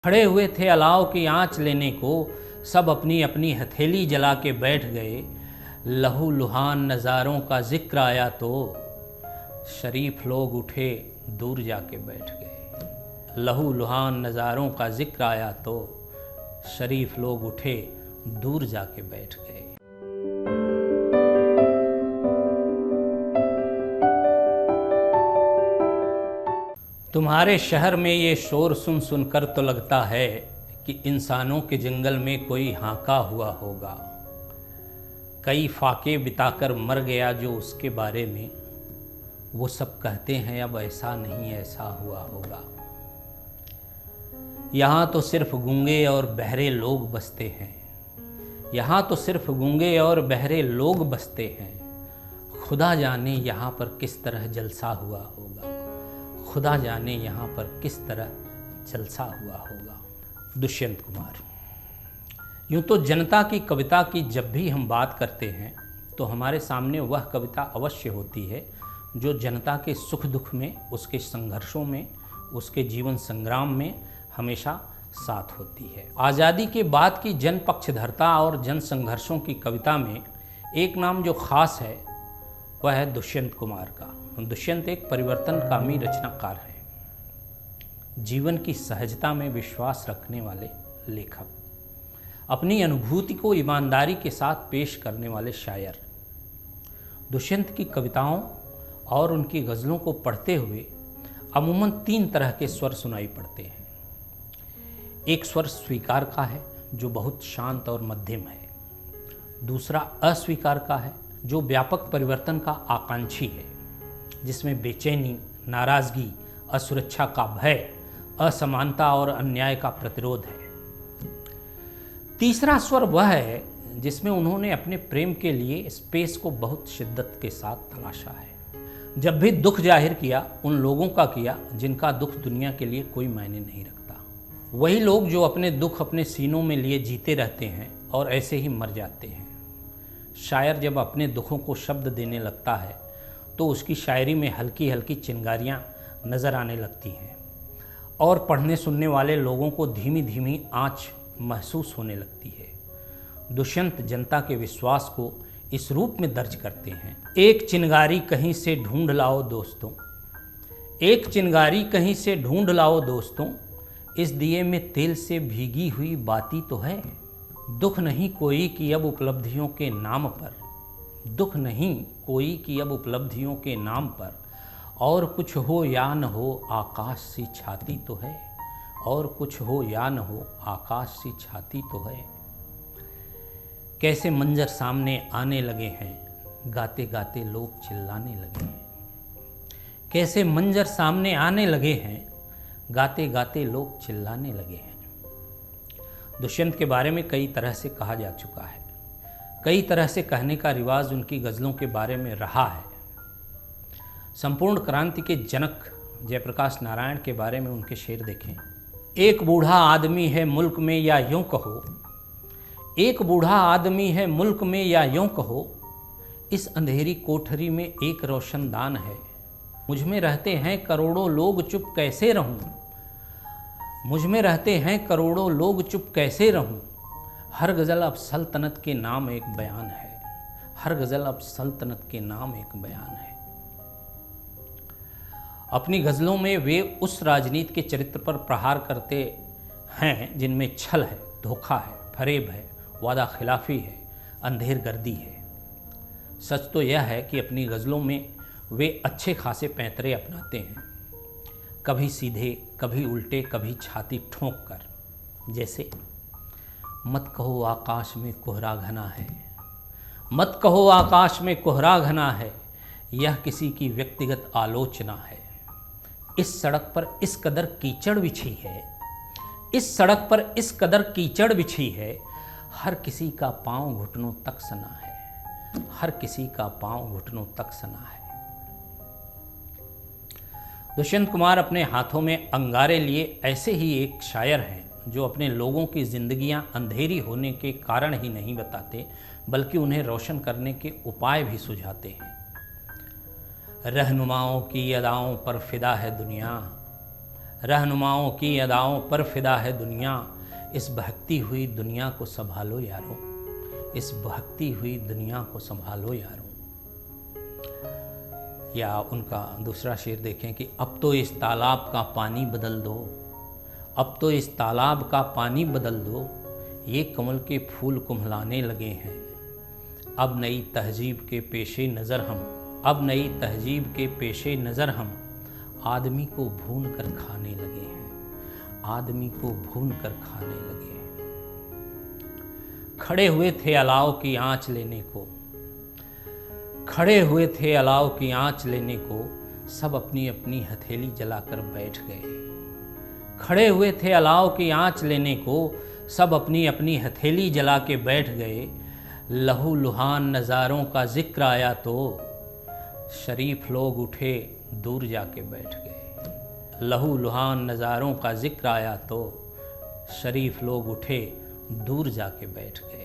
खड़े हुए थे अलाव की आँच लेने को, सब अपनी अपनी हथेली जला के बैठ गए। लहू लुहान नज़ारों का जिक्र आया तो शरीफ लोग उठे दूर जाके बैठ गए। लहू लुहान नज़ारों का जिक्र आया तो शरीफ लोग उठे दूर जाके बैठ गए। तुम्हारे शहर में ये शोर सुन सुनकर तो लगता है कि इंसानों के जंगल में कोई हांका हुआ होगा। कई फाके बिताकर मर गया जो उसके बारे में, वो सब कहते हैं अब ऐसा नहीं ऐसा हुआ होगा। यहाँ तो सिर्फ गूंगे और बहरे लोग बसते हैं, यहाँ तो सिर्फ गूंगे और बहरे लोग बसते हैं। खुदा जाने यहाँ पर किस तरह जलसा हुआ होगा, खुदा जाने यहाँ पर किस तरह जलसा हुआ होगा। दुष्यंत कुमार। यूँ तो जनता की कविता की जब भी हम बात करते हैं तो हमारे सामने वह कविता अवश्य होती है जो जनता के सुख दुख में, उसके संघर्षों में, उसके जीवन संग्राम में हमेशा साथ होती है। आज़ादी के बाद की जन पक्षधरता और जन संघर्षों की कविता में एक नाम जो खास है वह है दुष्यंत कुमार का। दुष्यंत एक परिवर्तनकामी रचनाकार हैं, जीवन की सहजता में विश्वास रखने वाले लेखक, अपनी अनुभूति को ईमानदारी के साथ पेश करने वाले शायर। दुष्यंत की कविताओं और उनकी गज़लों को पढ़ते हुए अमूमन 3 तरह के स्वर सुनाई पड़ते हैं। एक स्वर स्वीकार का है जो बहुत शांत और मध्यम है। दूसरा अस्वीकार का है जो व्यापक परिवर्तन का आकांक्षी है, जिसमें बेचैनी, नाराज़गी, असुरक्षा का भय, असमानता और अन्याय का प्रतिरोध है। तीसरा स्वर वह है जिसमें उन्होंने अपने प्रेम के लिए स्पेस को बहुत शिद्दत के साथ तलाशा है। जब भी दुख जाहिर किया, उन लोगों का किया जिनका दुख दुनिया के लिए कोई मायने नहीं रखता। वही लोग जो अपने दुख अपने सीनों में लिए जीते रहते हैं और ऐसे ही मर जाते हैं। शायर जब अपने दुखों को शब्द देने लगता है तो उसकी शायरी में हल्की हल्की चिंगारियाँ नज़र आने लगती हैं और पढ़ने सुनने वाले लोगों को धीमी धीमी आँच महसूस होने लगती है। दुष्यंत जनता के विश्वास को इस रूप में दर्ज करते हैं। एक चिंगारी कहीं से ढूंढ लाओ दोस्तों, एक चिंगारी कहीं से ढूंढ लाओ दोस्तों, इस दिए में तेल से भीगी हुई बाती तो है। दुख नहीं कोई कि अब उपलब्धियों के नाम पर, दुख नहीं कोई कि अब उपलब्धियों के नाम पर, और कुछ हो या न हो आकाश सी छाती तो है, और कुछ हो या न हो आकाश सी छाती तो है। कैसे मंजर सामने आने लगे हैं, गाते गाते लोग चिल्लाने लगे हैं। कैसे मंजर सामने आने लगे हैं, गाते गाते लोग चिल्लाने लगे हैं। दुष्यंत के बारे में कई तरह से कहा जा चुका है, कई तरह से कहने का रिवाज उनकी गज़लों के बारे में रहा है। संपूर्ण क्रांति के जनक जयप्रकाश नारायण के बारे में उनके शेर देखें। एक बूढ़ा आदमी है मुल्क में या यूं कहो, एक बूढ़ा आदमी है मुल्क में या यूं कहो, इस अंधेरी कोठरी में एक रोशनदान है। मुझ में रहते हैं करोड़ों लोग चुप कैसे रहूं, मुझ में रहते हैं करोड़ों लोग चुप कैसे रहूं। हर गज़ल अब सल्तनत के नाम एक बयान है, हर गज़ल अब सल्तनत के नाम एक बयान है। अपनी गज़लों में वे उस राजनीति के चरित्र पर प्रहार करते हैं जिनमें छल है, धोखा है, फरेब है, वादा खिलाफी है, अंधेर गर्दी है। सच तो यह है कि अपनी गज़लों में वे अच्छे खासे पैंतरे अपनाते हैं, कभी सीधे, कभी उल्टे, कभी छाती ठोंक कर। जैसे मत कहो आकाश में कोहरा घना है, मत कहो आकाश में कोहरा घना है, यह किसी की व्यक्तिगत आलोचना है। इस सड़क पर इस कदर कीचड़ बिछी है, इस सड़क पर इस कदर कीचड़ बिछी है, हर किसी का पांव घुटनों तक सना है, हर किसी का पांव घुटनों तक सना है। दुष्यंत कुमार अपने हाथों में अंगारे लिए ऐसे ही एक शायर हैं जो अपने लोगों की जिंदगियां अंधेरी होने के कारण ही नहीं बताते, बल्कि उन्हें रोशन करने के उपाय भी सुझाते हैं। रहनुमाओं की अदाओं पर फिदा है दुनिया, रहनुमाओं की अदाओं पर फिदा है दुनिया। इस बहकती हुई दुनिया को संभालो यारों, इस बहकती हुई दुनिया को संभालो यारों। या उनका दूसरा शेर देखें कि अब तो इस तालाब का पानी बदल दो, अब तो इस तालाब का पानी बदल दो, ये कमल के फूल कुम्हलाने लगे हैं। अब नई तहजीब के पेशे नज़र हम, अब नई तहजीब के पेशे नज़र हम, आदमी को भून कर खाने लगे हैं, आदमी को भून कर खाने लगे हैं। खड़े हुए थे अलाव की आँच लेने को, खड़े हुए थे अलाव की आँच लेने को, सब अपनी अपनी हथेली जलाकर बैठ गए। खड़े हुए थे अलाव की आँच लेने को, सब अपनी अपनी हथेली जला के बैठ गए। लहू लुहान नज़ारों का जिक्र आया तो शरीफ लोग उठे दूर जाके बैठ गए। लहू लुहान नज़ारों का जिक्र आया तो शरीफ लोग उठे दूर जाके बैठ गए।